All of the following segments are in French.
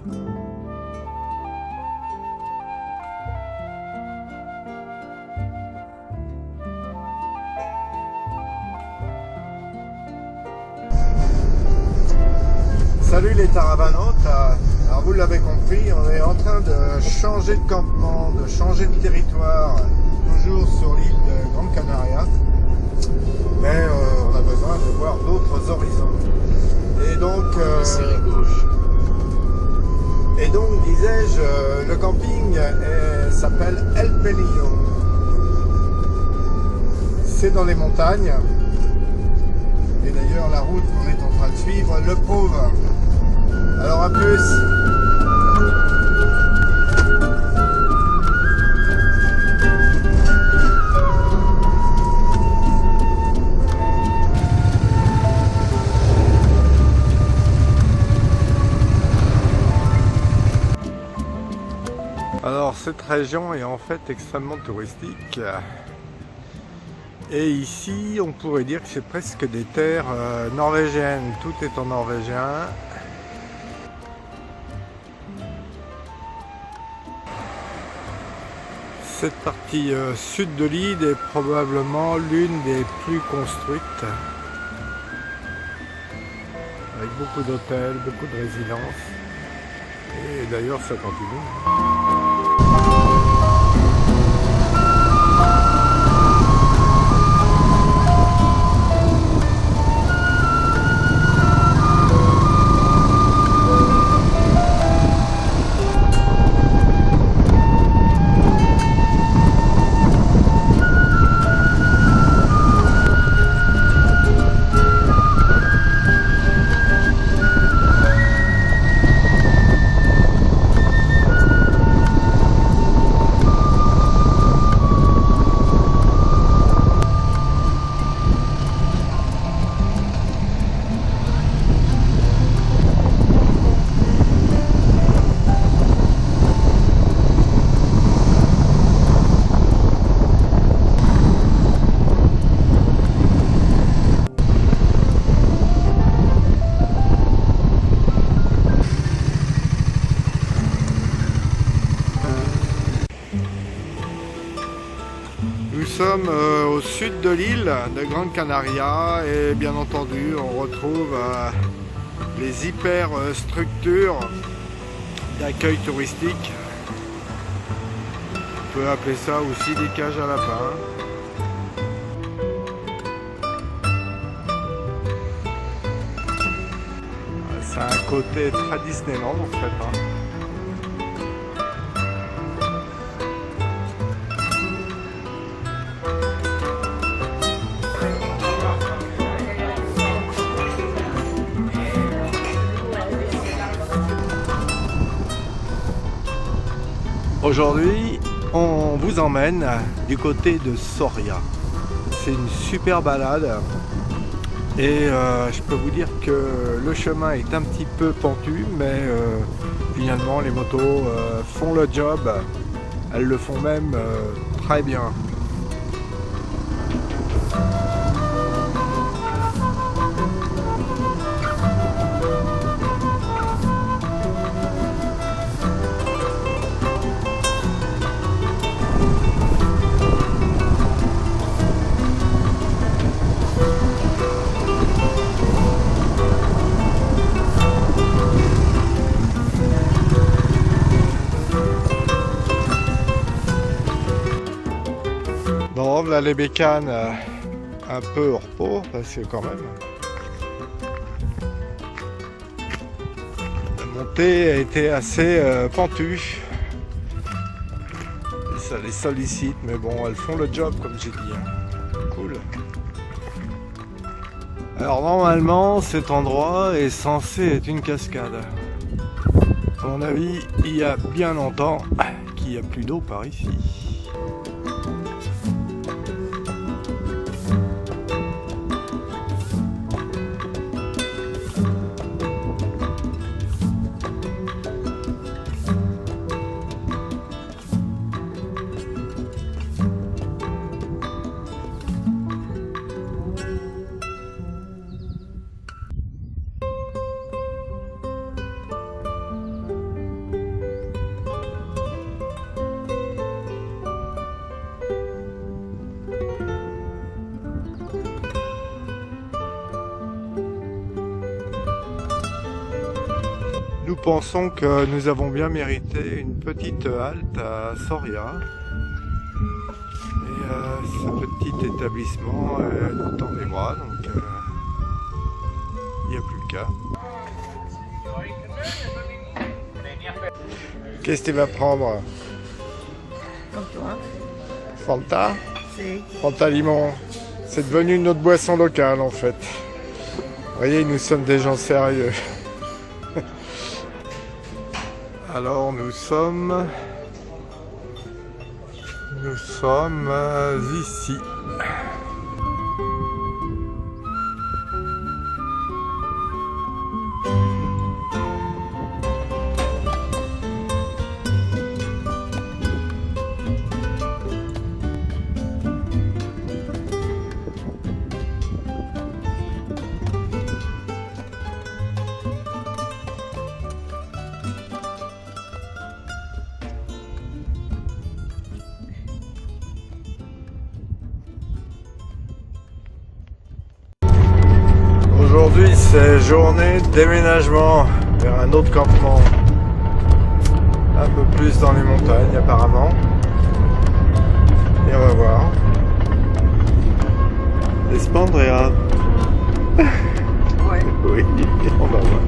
Salut les taravanantes, alors vous l'avez compris, on est en train de changer de campement, de changer de territoire, toujours sur l'île de Grande Canaria, mais on a besoin de voir d'autres horizons. Et donc, disais-je, le camping s'appelle El Pelillo. C'est dans les montagnes, et d'ailleurs la route qu'on est en train de suivre le prouve. Alors à plus. Alors cette région est en fait extrêmement touristique. Et ici on pourrait dire que c'est presque des terres norvégiennes. Tout est en norvégien. Cette partie sud de l'île est probablement l'une des plus construites, avec beaucoup d'hôtels, beaucoup de résidences, et d'ailleurs ça continue. Nous sommes au sud de l'île de Grande Canaria et bien entendu on retrouve les hyper structures d'accueil touristique. On peut appeler ça aussi des cages à lapins. C'est un côté très Disneyland en fait. Aujourd'hui, on vous emmène du côté de Soria. C'est une super balade et je peux vous dire que le chemin est un petit peu pentu, mais finalement les motos font le job. Elles le font même très bien. Bon, là les bécanes un peu au repos parce que quand même la montée a été assez pentue et ça les sollicite, mais bon, elles font le job comme j'ai dit. Cool. Alors normalement cet endroit est censé être une cascade. À mon avis, il y a bien longtemps qu'il n'y a plus d'eau par ici. Nous pensons que nous avons bien mérité une petite halte à Soria. Et ce petit établissement nous tend les bras, donc il n'y a plus le cas. Qu'est-ce que tu vas prendre? Comme toi. Fanta? Si. Fanta limon. C'est devenu notre boisson locale en fait. Vous voyez, nous sommes des gens sérieux. Alors nous sommes ici. Aujourd'hui, c'est journée de déménagement vers un autre campement. Un peu plus dans les montagnes apparemment. Et on va voir. N'est-ce pas Andrea? Ouais. Oui, on va voir.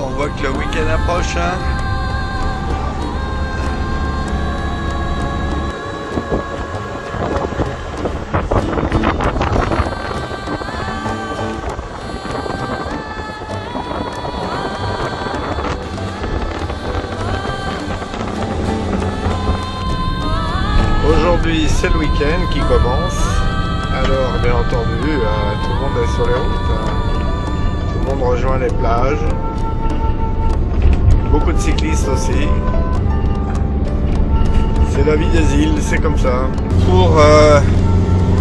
On voit que le week-end approche. Hein. Aujourd'hui, c'est le week-end qui commence. Alors, bien entendu, tout le monde est sur les routes. Tout le monde rejoint les plages. Beaucoup de cyclistes aussi. C'est la vie des îles, c'est comme ça. Pour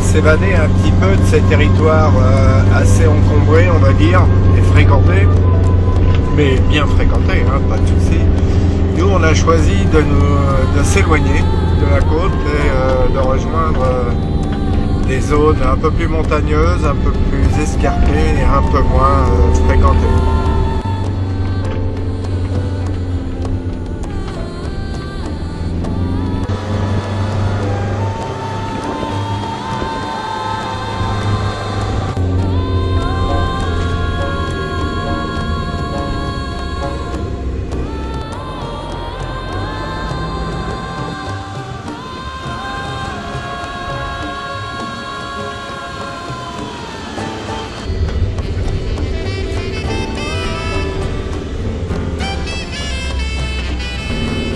s'évader un petit peu de ces territoires assez encombrés, on va dire, et fréquentés, mais bien fréquentés, hein, pas de souci. Nous, on a choisi de s'éloigner de la côte et de rejoindre des zones un peu plus montagneuses, un peu plus escarpées et un peu moins fréquentées.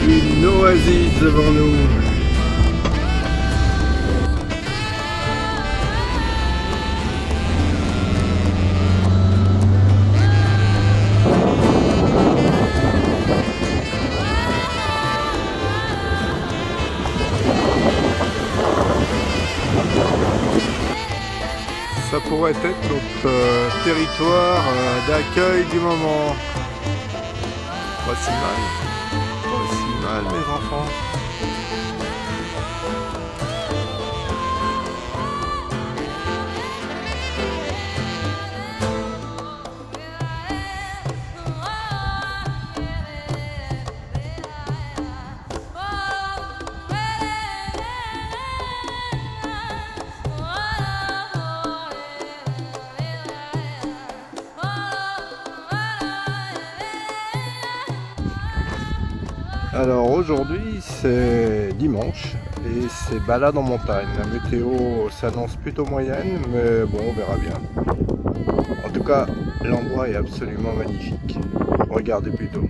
Une oasis devant nous. Ça pourrait être notre territoire d'accueil du moment. Pas si mal. Pas si mal, mes enfants. Alors aujourd'hui c'est dimanche et c'est balade en montagne. La météo s'annonce plutôt moyenne, mais bon, on verra bien. En tout cas, l'endroit est absolument magnifique. Regardez plutôt.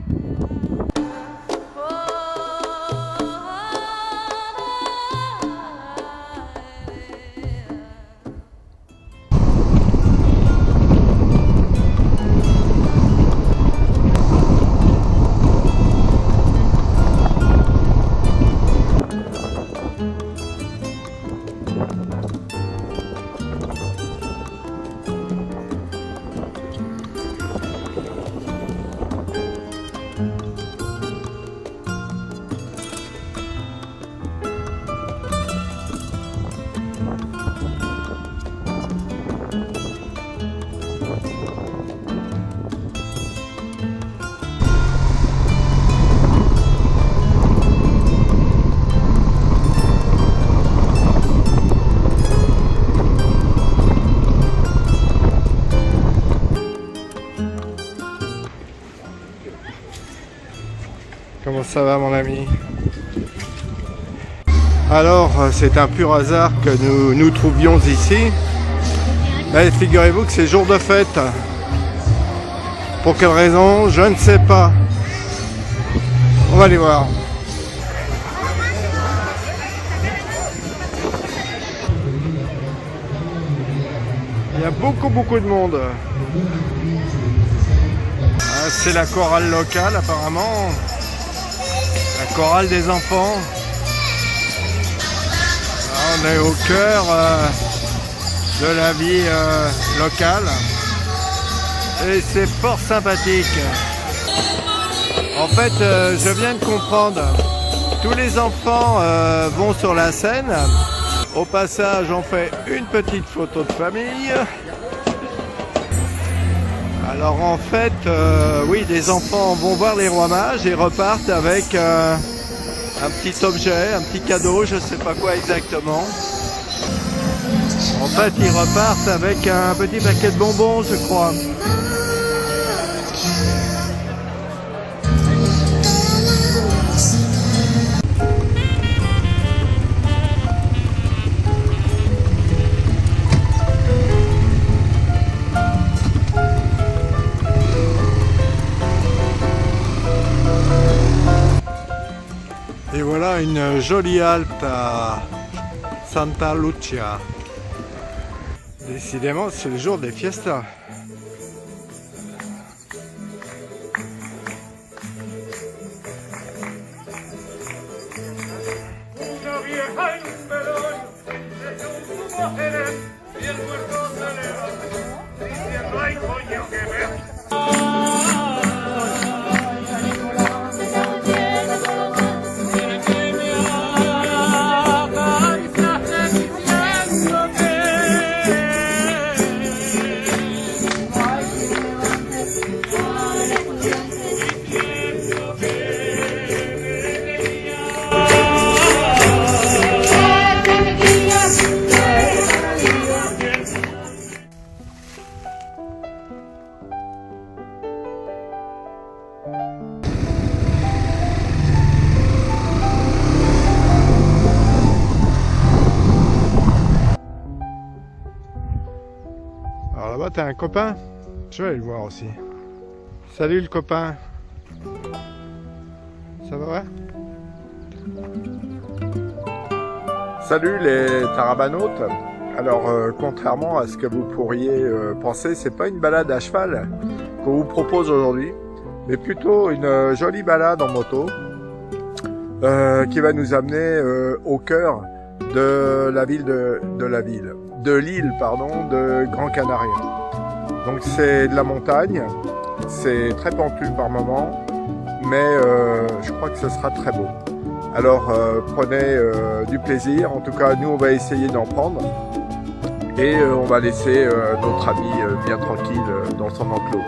Comment ça va mon ami? Alors, c'est un pur hasard que nous nous trouvions ici. Mais figurez-vous que c'est jour de fête. Pour quelle raison? Je ne sais pas. On va aller voir. Il y a beaucoup de monde. Ah, c'est la chorale locale apparemment. La chorale des enfants. Ah, on est au cœur de la vie locale. Et c'est fort sympathique. En fait, je viens de comprendre. Tous les enfants vont sur la scène. Au passage, on fait une petite photo de famille. Alors en fait, oui, les enfants vont voir les rois mages et repartent avec un petit objet, un petit cadeau, je ne sais pas quoi exactement. En fait, ils repartent avec un petit paquet de bonbons, je crois. Et voilà une jolie halte à Santa Lucia. Décidément, c'est le jour des fiestas. Alors là-bas, t'as un copain? Je vais aller le voir aussi. Salut le copain. Ça va? Salut les tarabanautes. Alors, contrairement à ce que vous pourriez penser, c'est pas une balade à cheval qu'on vous propose aujourd'hui, mais plutôt une jolie balade en moto qui va nous amener au cœur de la ville de l'île de Gran Canaria. Donc c'est de la montagne, c'est très pentu par moment, mais je crois que ce sera très beau. Alors prenez du plaisir, en tout cas nous on va essayer d'en prendre et on va laisser notre ami bien tranquille dans son enclos.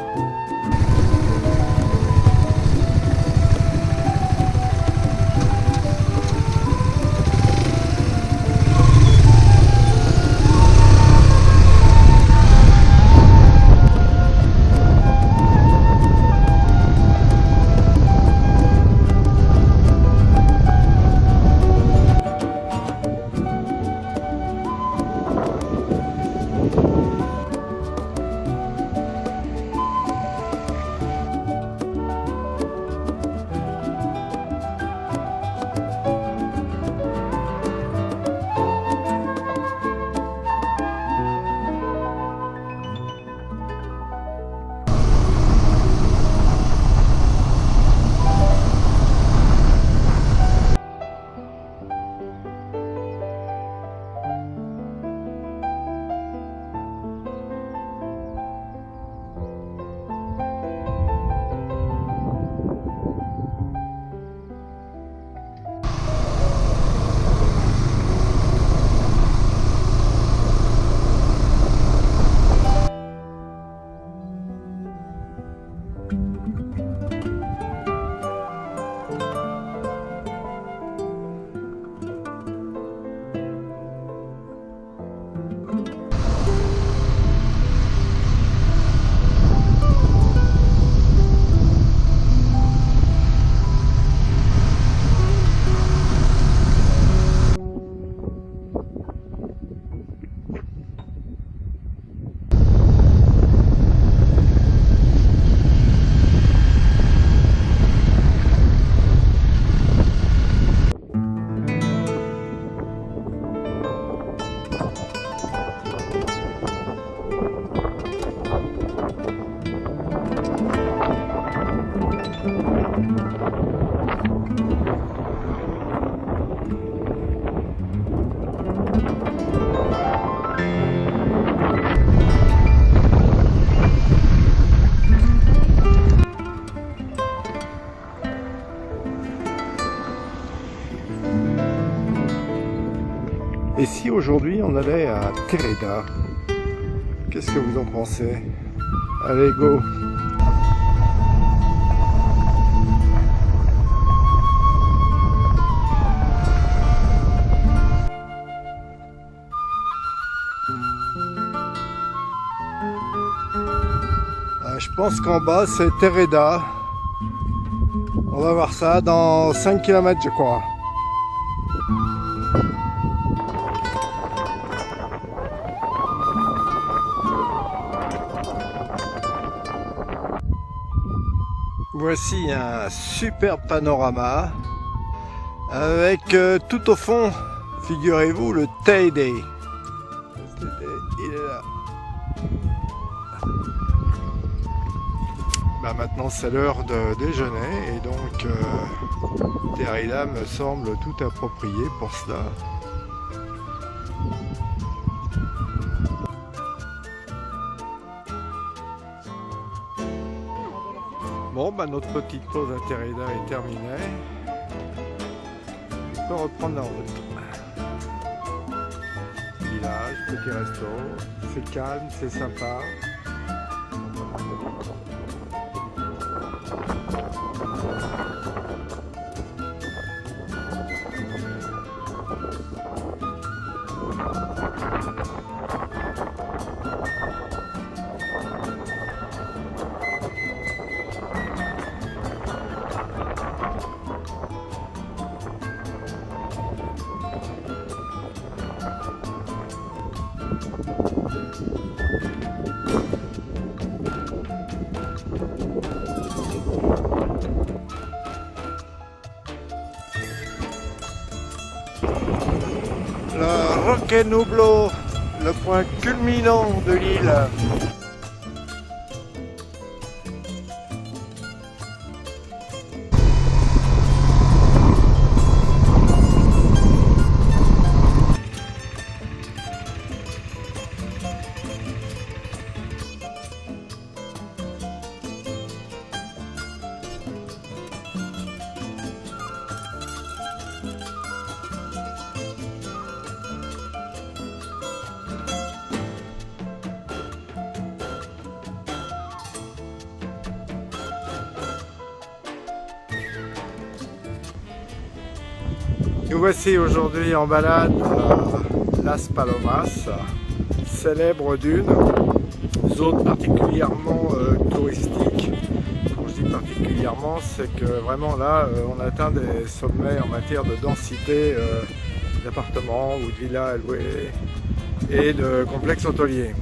Et si aujourd'hui on allait à Tereda? Qu'est-ce que vous en pensez? Allez, go! Je pense qu'en bas c'est Tereda. On va voir ça dans 5 km je crois. Voici un super panorama avec tout au fond, figurez-vous, le Teide. Il est là. Bah maintenant c'est l'heure de déjeuner et donc Tereda me semble tout approprié pour cela. Bon, bah notre petite pause à Tereda est terminée. On peut reprendre la route. Village, petit resto, c'est calme, c'est sympa. Le Roque Nublo, le point culminant de l'île. Nous voici aujourd'hui en balade à Las Palomas, célèbre dune, zone particulièrement touristique. Quand je dis particulièrement, c'est que vraiment là, on atteint des sommets en matière de densité d'appartements ou de villas louées et de complexes hôteliers.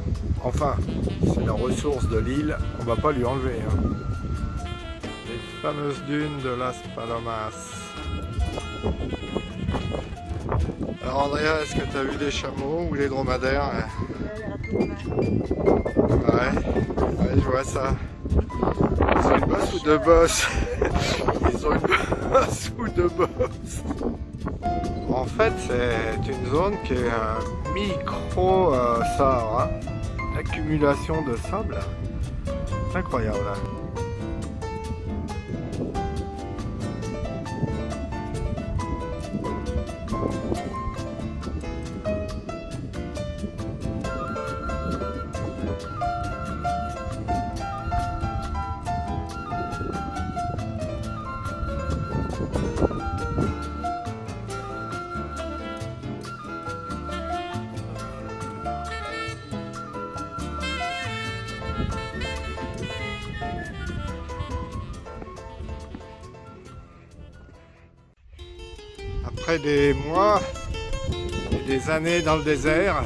Enfin, c'est la ressource de l'île, on ne va pas lui enlever. Les fameuses dunes de Las Palomas. Alors Andrea, est-ce que tu as vu des chameaux ou des dromadaires? Ouais, je vois ça. Ils ont une bosse ou deux bosses? Ils ont une bosse ou deux bosses? En fait, c'est une zone qui est un micro-Sahara. Accumulation de sable. C'est incroyable. Après des mois et des années dans le désert,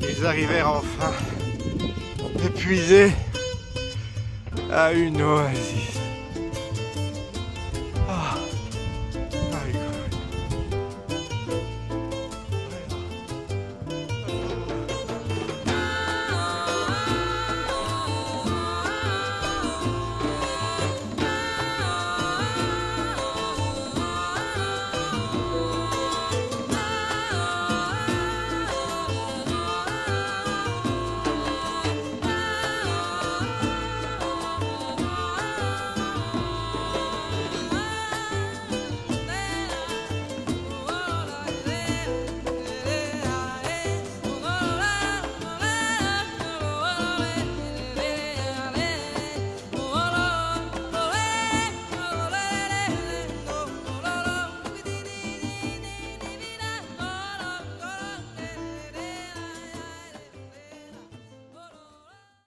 ils arrivèrent enfin épuisés à une oasis.